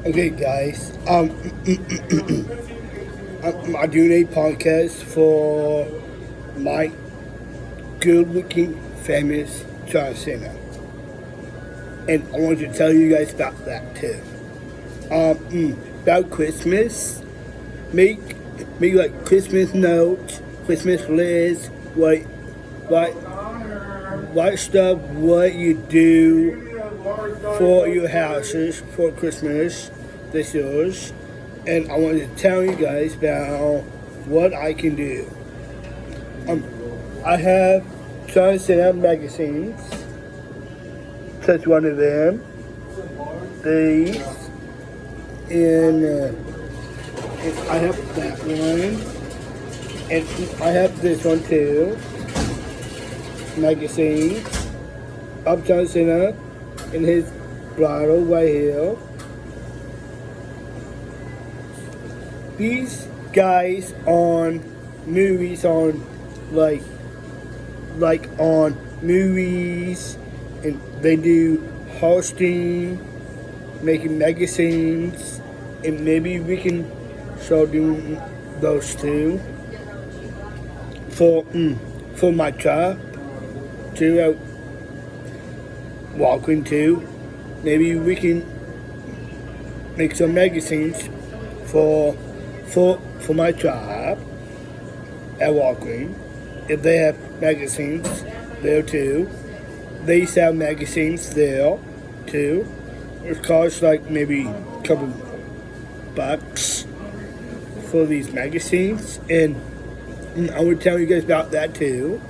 Okay, guys. I'm doing a podcast for my good-looking, famous John Cena, and I want to tell you guys about that too. About Christmas, make like Christmas notes, Christmas lists, what what stuff, what you do for your houses for Christmas this year, and I want to tell you guys about what I can do. I have John Cena magazines. That's one of them. These, and I have that one, and I have this one too. Magazines of John Cena in his bridal right here. These guys on movies on like on movies, and they do hosting, making magazines, and maybe we can start doing those too for my job too. Out walking too. Maybe we can make some magazines for my job at Walgreens. If they have magazines there too, they sell magazines there too. It costs like maybe a couple bucks for these magazines, and I would tell you guys about that too.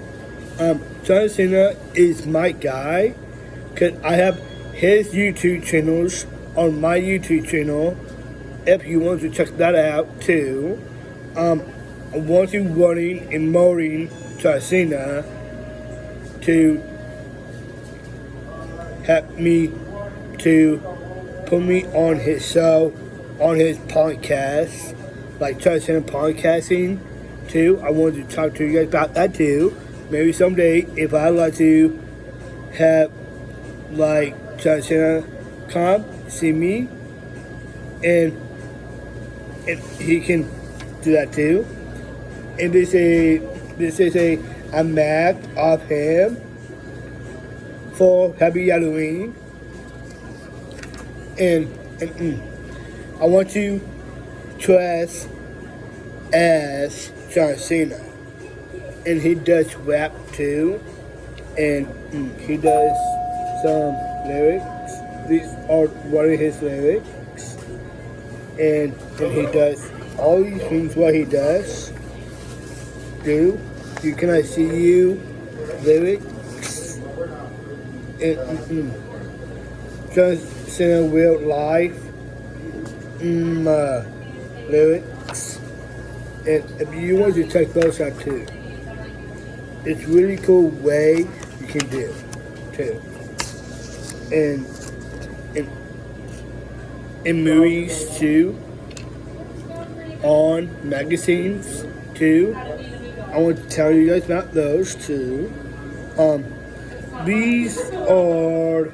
John Cena is my guy, because I have his YouTube channels on my YouTube channel. If you want to check that out too. I want you running and mowing John Cena to help me to put me on his show, on his podcast, like John Cena podcasting too. I want to talk to you guys about that too. Maybe someday, if I'd like to have like John Cena come see me, and he can do that too. And this is a map of him for Happy Halloween, and I want you to dress as John Cena, and he does rap too, and he does some lyrics. These are one of his lyrics, and he does all these things. What he does do? You can I see you lyrics, and John Cena real life lyrics, and if you want to check those out too, it's really cool way you can do too. And in movies too, on magazines too. I want to tell you guys about those too. These are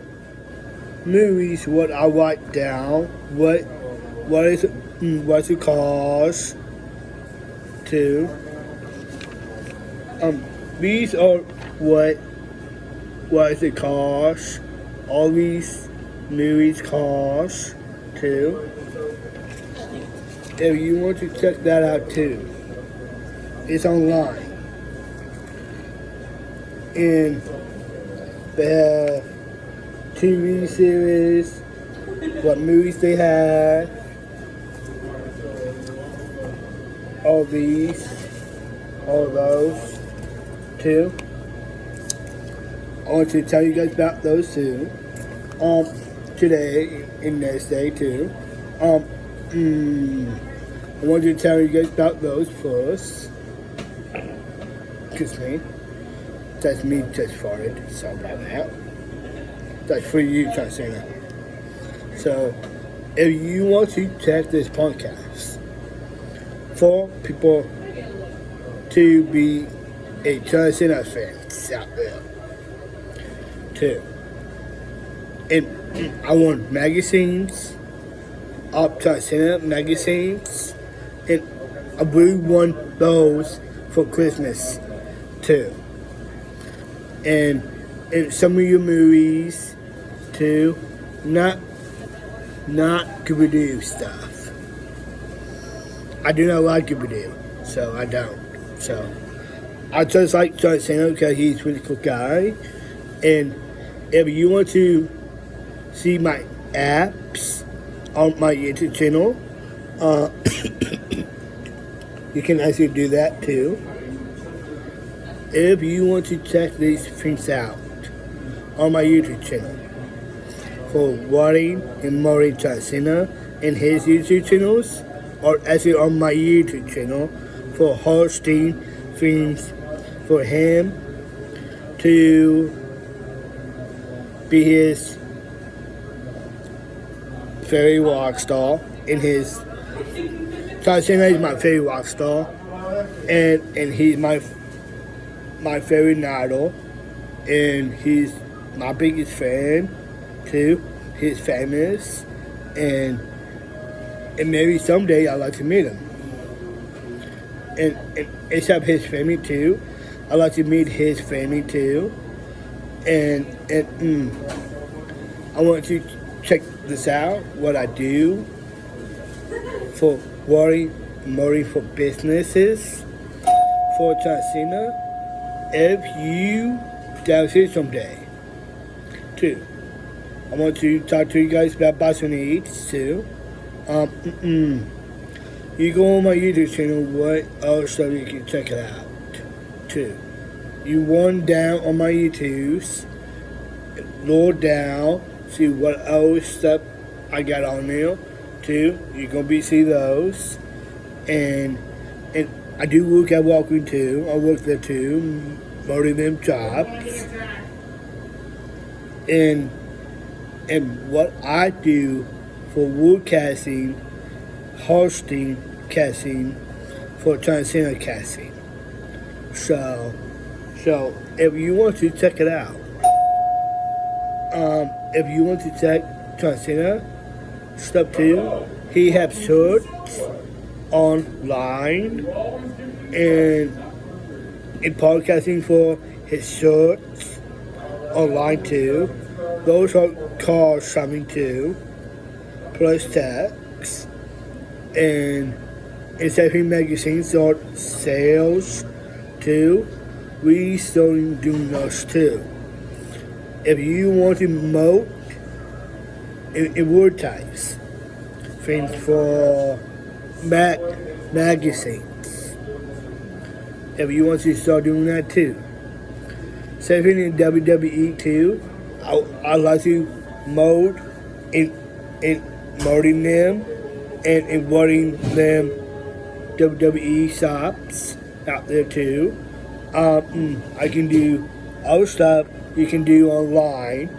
movies what I write down. What's it cost too. These are what does it cost? All these movies cost too. If you want to check that out too, it's online. And they have TV series, what movies they have, all those too. I want to tell you guys about those too. Today and next day too. I want to tell you guys about those first. Excuse me. That's me just farted. Sorry about that. That's for you, John Cena. So, if you want to check this podcast for people to be a John Cena fan out there, too. And I want magazines up to Santa magazines, and I really want those for Christmas too. And some of your movies too, not Scooby-Doo stuff. I do not like Scooby-Doo, so I don't. So I just like John Cena because he's a really cool guy. And if you want to see my apps on my YouTube channel, you can actually do that too. If you want to check these things out on my YouTube channel for Warren and Maury John Cena and his YouTube channels, or actually on my YouTube channel for hosting things for him to be his fairy rock star in his John Cena is my favorite rock star, and he's my favorite idol, and he's my biggest fan too. He's famous, and maybe someday I'd like to meet him. And except his family too, I'd like to meet his family too. And I want to check this out, what I do for Murray for businesses for John Cena. If you down here someday too, I want to talk to you guys about Boston Eats too. You go on my YouTube channel, what else so you can check it out too. You run down on my YouTubes, lower down, see what else stuff I got on there too. You're gonna be see those, and I do work at Walgreens too. I work there too, loading them jobs, and what I do for woodcasting, hosting casting for John Cena casting. So if you want to check it out, if you want to check John Cena stuff too, he has shirts online and podcasting for his shirts online too. Those are called something too, plus tax, and selling magazines or sales too. We starting doing those too. If you want to promote in word types, things for magazines. If you want to start doing that too. Something in WWE too. I like to mold in molding them and running them WWE shops out there too. I can do other stuff you can do online.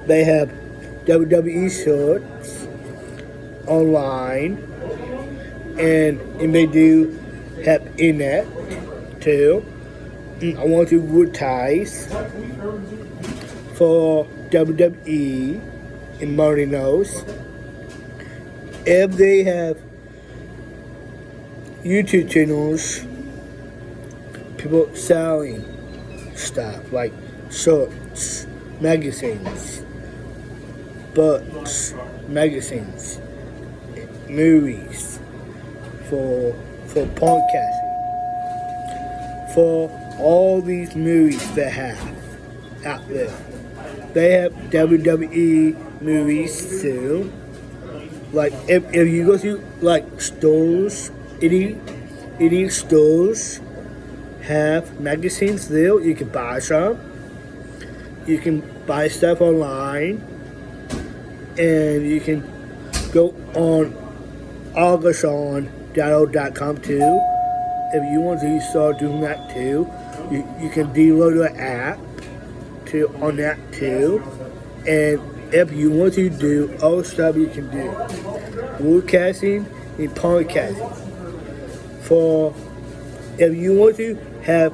They have WWE shirts online, and they do have internet too. I want to advertise for WWE and Marinos. If they have YouTube channels, people selling stuff like shirts, magazines, books, magazines, movies, for podcasting, for all these movies they have out there. They have WWE movies too. Like if you go to like stores, eating stores have magazines there. You can buy some. You can buy stuff online, and you can go on auguston.com too. If you want to start doing that too, you can download the app too on that too. And if you want to do all stuff you can do, broadcasting and podcasting. For if you want to have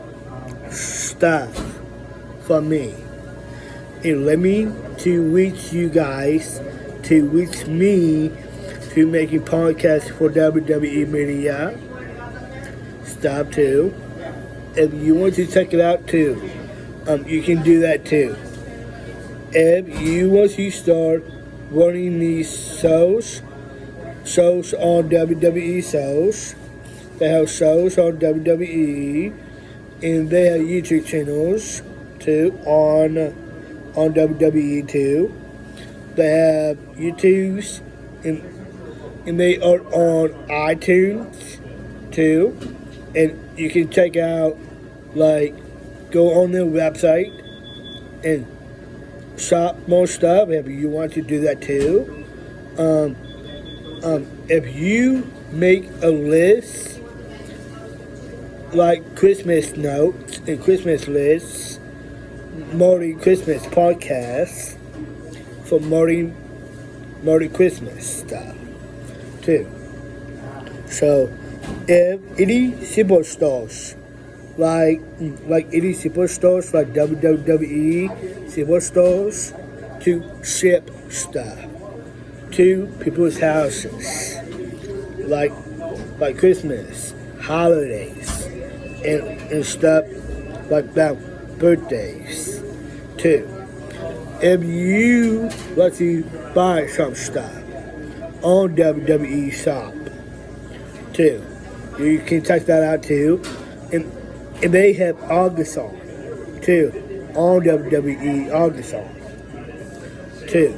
stuff for me, and let me to reach you guys, to reach me, to to making podcasts for WWE Monday stuff too. If you want to check it out too, you can do that too. If you want to start running these shows on WWE shows, they have shows on WWE, and they have YouTube channels too on WWE too. They have YouTubes and they are on iTunes too, and you can check out, like, go on their website and shop more stuff if you want to do that too. If you make a list, like Christmas notes and Christmas lists, Merry Christmas podcasts for Merry Christmas stuff too. So if any superstars like any superstars like WWE superstars to ship stuff to people's houses, like Christmas, holidays, and stuff like that, birthdays too. If you want to buy some stuff on WWE Shop too, you can check that out too. And they have August on too, on WWE August on too.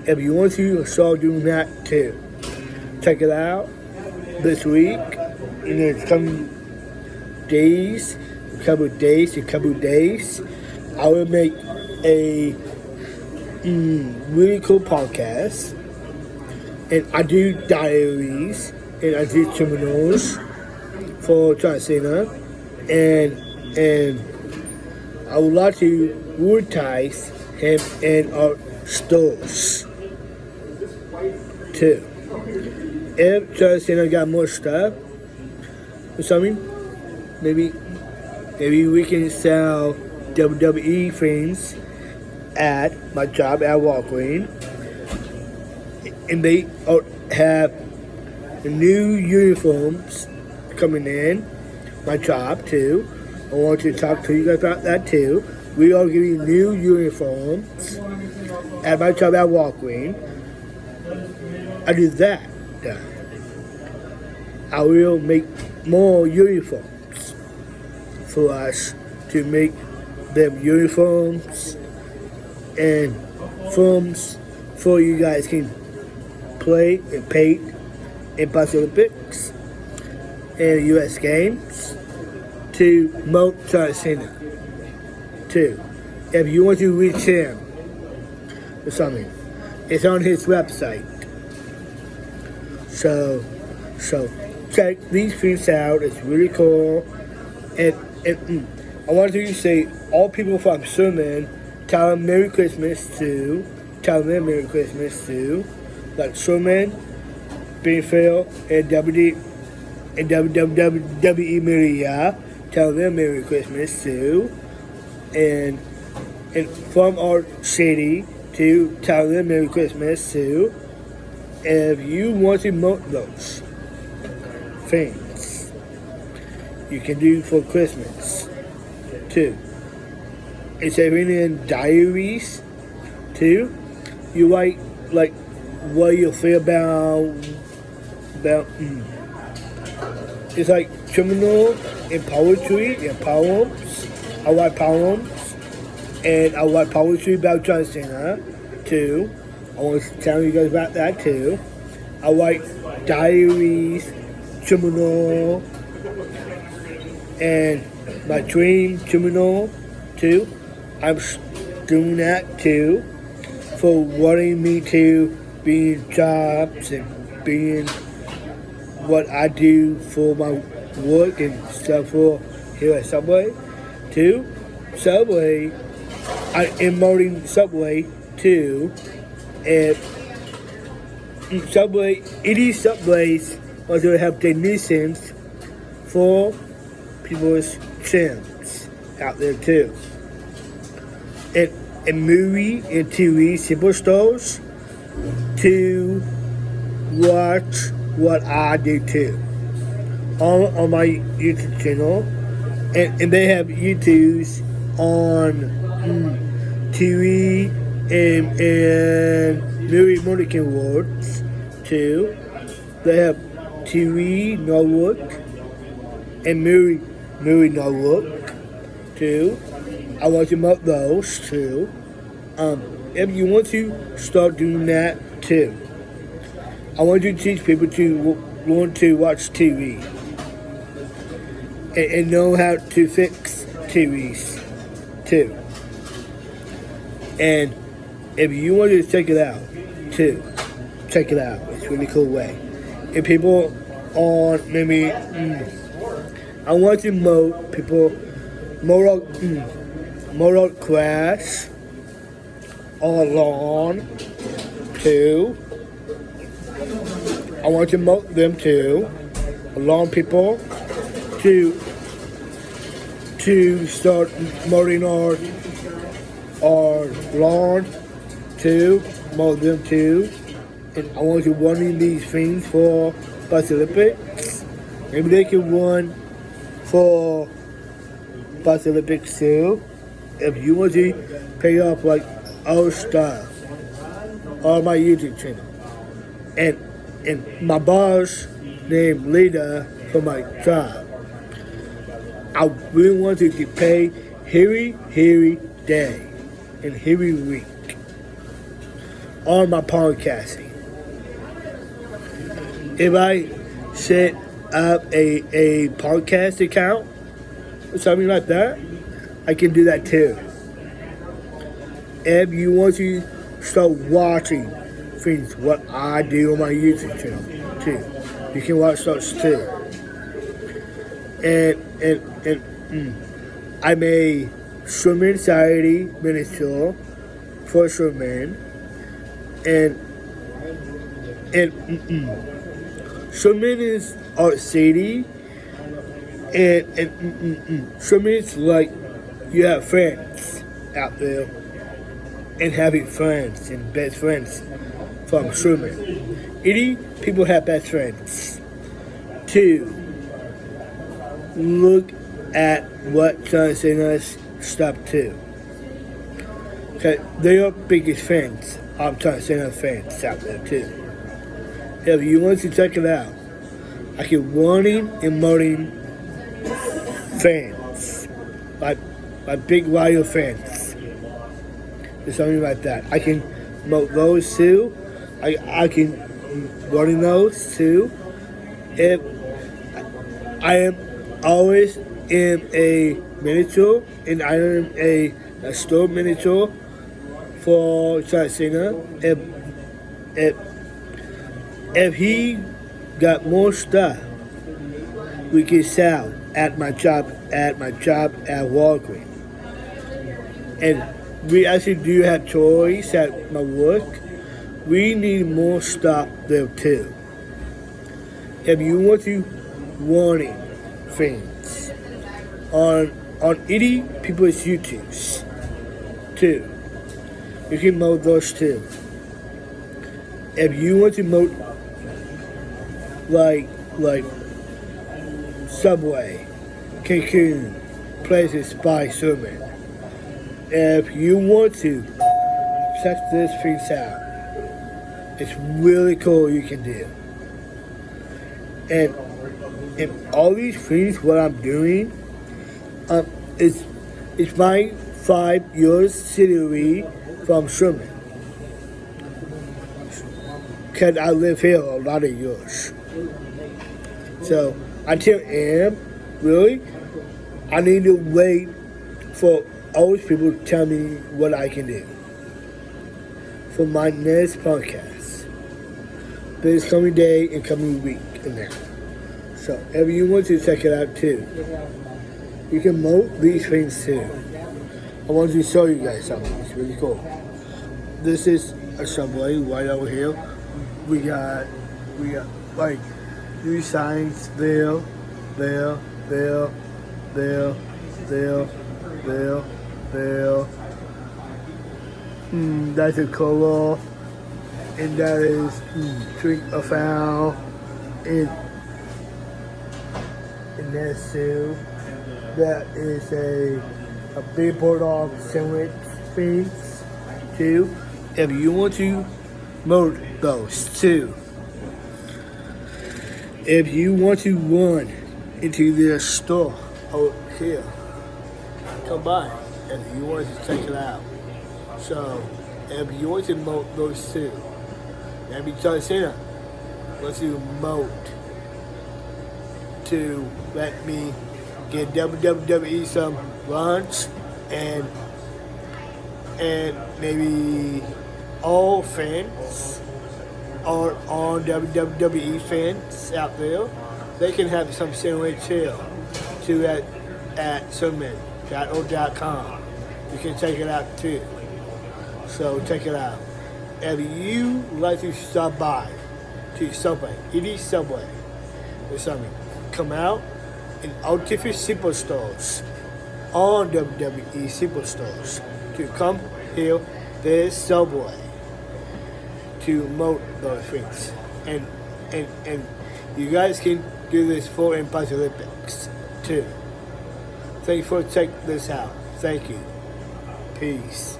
If you want to start doing that too, check it out this week. In the coming days, a couple of days, I will make a really cool podcast. And I do diaries and I do terminals for John Cena. And I would like to advertise him in our stores too. If John Cena got more stuff or something, maybe we can sell WWE things at my job at Walgreens, and they have new uniforms coming in my job too. I want to talk to you guys about that too. We are getting new uniforms at my job at Walgreens. I do that. I will make more uniforms for us to make them uniforms and films for you guys can play and paint in Bus Olympics and U.S. Games to promote John Cena too. If you want to reach him or something, it's on his website. So check these things out. It's really cool. And I want to say all people from Sherman, tell them Merry Christmas too. Like Sherman, Greenfield, and WWE Monday, tell them Merry Christmas too. And from our city to tell them Merry Christmas too. If you want to promote those things, you can do for Christmas too. Instead of in diaries too, you write like what you feel about it's like criminal and poetry and poems. I write poems and I write poetry about John Cena too. I want to tell you guys about that too. I write diaries, criminal, and my dream criminal too. I'm doing that too for wanting me to be in jobs and being what I do for my work and stuff for here at Subway too. Subway, I am promoting Subway too. And Subway, any Subways want to have technicians for people's chins out there too. And movie and TV superstars to watch what I do too. On my YouTube channel, and they have YouTubes on TV and movie Monday Awards too. They have TV network and movie network too. I want to promote those too. If you want to start doing that too, I want to teach people to want to watch TV and know how to fix TVs too. And if you want to check it out too, check it out. It's a really cool way. And people on maybe I want to mold people motor crash on lawn too. I want to mold them too. Lawn people to start mowing our lawn too, mow them too. And I want to run these things for Bus Olympics. Maybe they can run for Bus Olympics too. If you want to pay off like our stuff on my YouTube channel. And my boss named Lita for my job. I really want to get paid every day and every week on my podcasting. If I set up a podcast account or something like that, I can do that too. If you want to start watching things what I do on my YouTube channel too, you can watch those too. And I'm a Sherman Society minister for Sherman, and Sherman is our city, and Sherman is like you have friends out there, and having friends and best friends from Sherman. 80 people have best friends. 2, look at what John Cena's stuff too. Okay, they are biggest fans of John Cena fans out there too. If you want to check it out, I can warning and mourning fans, my big loyal fans, or something like that. I can promote those too. I can warning those too. If I am always in a miniature, and I am a store miniature for John Cena. If he got more stuff, we can sell at my job at Walgreens. And we actually do have toys at my work. We need more stuff there too. If you want to warning things on 80 people's YouTubes too, you can mold those too. If you want to mold like Subway, Cancun, places by Sherman. If you want to check this things out, it's really cool you can do. And all these things what I'm doing is my 5 years salary from Sherman. Because I live here a lot of years. So until really, I need to wait for all these people to tell me what I can do for my next podcast. This coming day and coming week and that. So if you want to check it out too, you can mold these things too. I want to show you guys something. It's really cool. This is a Subway right over here. We got like new signs there. That's a color. and that is drink a foul in that too. That is a big bulldog sandwich things too. If you want to mold those too. If you want to run into their store over here, come by if you want to check it out. So if you want to mold those two, let me tell you Cena, want to mold to let me get WWE some lunch and maybe all fans or all WWE fans out there, they can have some sandwich here too at Sherman.com. You can check it out too. So check it out. If you like to stop by to Subway, any Subway or something, come out in all different superstores, all WWE superstores, to come here, this Subway, to promote those things. And you guys can do this for Empire Olympics too. Thank you for checking this out. Thank you. Peace.